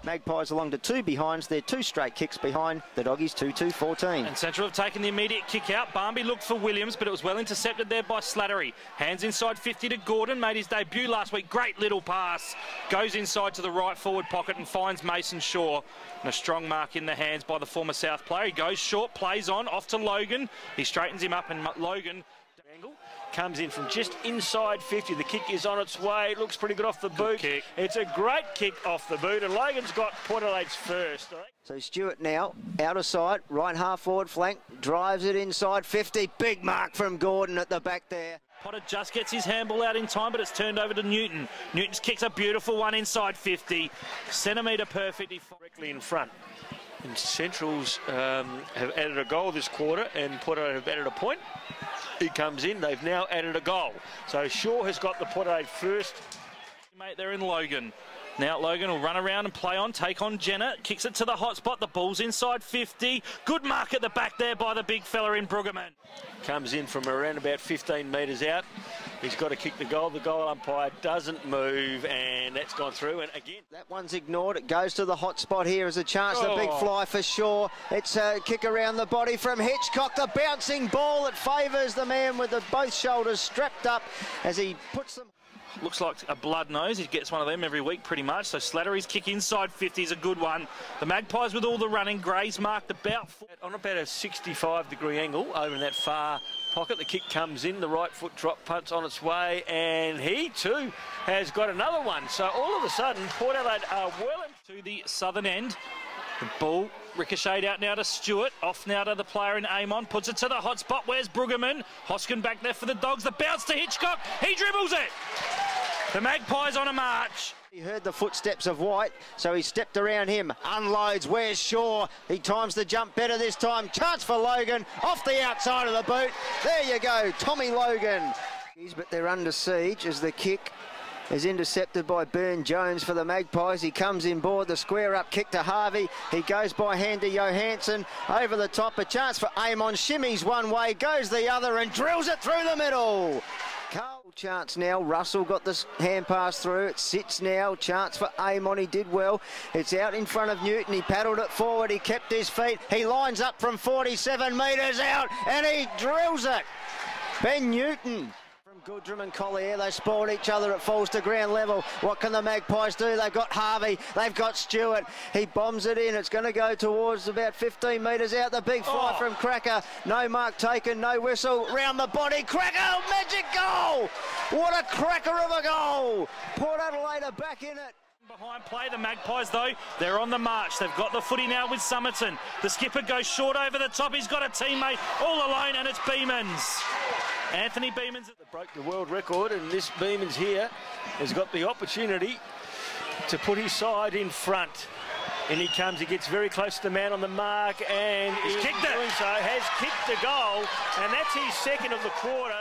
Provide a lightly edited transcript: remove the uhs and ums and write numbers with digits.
Magpies along to 2 behinds. They're 2 straight kicks behind. The Doggies 2-2-14. And Central have taken the immediate kick out. Barmby looked for Williams, but it was well intercepted there by Slattery. Hands inside 50 to Gordon. Made his debut last week. Great little pass. Goes inside to the right forward pocket and finds Mason Shaw. And a strong mark in the hands by the former South player. He goes short, plays on, off to Logan. He straightens him up, and Logan comes in from just inside 50. The kick is on its way. It looks pretty good off the boot. Kick. It's a great kick off the boot, and Logan's got Port Adelaide's first. So Stewart now, out of sight, right half forward flank, drives it inside 50. Big mark from Gordon at the back there. Potter just gets his handball out in time, but it's turned over to Newton. Newton's kick's a beautiful one inside 50. Centimetre perfect. Directly in front. And Centrals have added a goal this quarter, and Port Adelaide have added a point. He comes in, they've now added a goal. So Shaw has got the Port Adelaide first. Mate, they're in Logan. Now Logan will run around and play on, take on Jenner, kicks it to the hot spot, the ball's inside 50. Good mark at the back there by the big fella in Brueggemann. Comes in from around about 15 metres out. He's got to kick the goal. The goal umpire doesn't move, and that's gone through. And again, that one's ignored. It goes to the hot spot here as a chance. The big fly for Shaw. It's a kick around the body from Hitchcock. The bouncing ball that favours the man with both shoulders strapped up as he puts them. Looks like a blood nose. He gets one of them every week pretty much. So Slattery's kick inside 50 is a good one. The Magpies with all the running. Gray's marked about on about a 65-degree angle over in that far pocket. The kick comes in. The right foot drop punts on its way, and he too has got another one. So all of a sudden, Port Adelaide are well to the southern end. The ball ricocheted out now to Stewart. Off now to the player in Amon. Puts it to the hot spot. Where's Brueggemann? Hoskin back there for the Dogs. The bounce to Hitchcock. He dribbles it. The Magpies on a march. He heard the footsteps of White, so he stepped around him. Unloads. Where's Shaw? He times the jump better this time. Chance for Logan. Off the outside of the boot. There you go. Tommy Logan. But they're under siege as the kick is intercepted by Byrne-Jones for the Magpies. He comes in board, the square up kick to Harvey. He goes by hand to Johansson. Over the top, a chance for Amon. Shimmies one way, goes the other and drills it through the middle. Carl chance now. Russell got this hand pass through. It sits now. Chance for Amon. He did well. It's out in front of Newton. He paddled it forward. He kept his feet. He lines up from 47 metres out and he drills it. Ben Newton. Goodrum and Collier, they spoiled each other. It falls to ground level. What can the Magpies do? They've got Harvey, they've got Stewart. He bombs it in. It's going to go towards about 15 metres out. The big fly from Cracker. No mark taken, no whistle. Round the body, Cracker, magic goal! What a cracker of a goal! Port Adelaide are back in it. Behind play, the Magpies though, they're on the march. They've got the footy now with Somerton. The skipper goes short over the top. He's got a teammate all alone, and it's Beamans. Anthony Beamans broke the world record, and this Beamans here has got the opportunity to put his side in front. And he comes, he gets very close to the man on the mark, and he's kicked it. So has kicked the goal, and that's his second of the quarter.